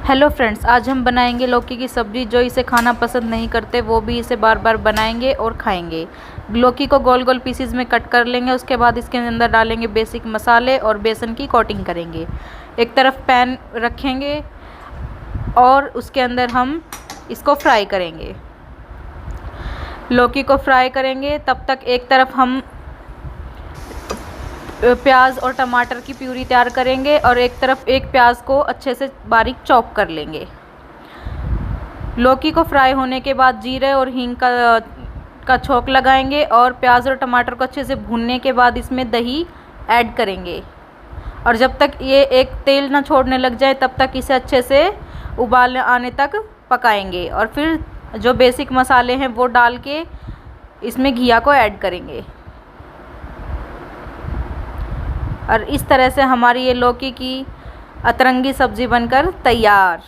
Hello friends, आज हम बनाएंगे लौकी की सब्ज़ी। जो इसे खाना पसंद नहीं करते वो भी इसे बार बार बनाएंगे और खाएंगे। लौकी को गोल गोल पीसेस में कट कर लेंगे। उसके बाद इसके अंदर डालेंगे बेसिक मसाले और बेसन की कोटिंग करेंगे। एक तरफ पैन रखेंगे और उसके अंदर हम इसको फ्राई करेंगे। लौकी को फ्राई करेंगे तब तक एक तरफ हम प्याज और टमाटर की प्यूरी तैयार करेंगे और एक तरफ एक प्याज को अच्छे से बारीक चॉप कर लेंगे। लौकी को फ्राई होने के बाद जीरे और हींग का छौंक लगाएंगे और प्याज और टमाटर को अच्छे से भूनने के बाद इसमें दही ऐड करेंगे और जब तक ये एक तेल ना छोड़ने लग जाए तब तक इसे अच्छे से उबाल आने तक पकाएंगे और फिर जो बेसिक मसाले हैं वो डाल के इसमें घिया को ऐड करेंगे। और इस तरह से हमारी ये लौकी की अतरंगी सब्ज़ी बनकर तैयार।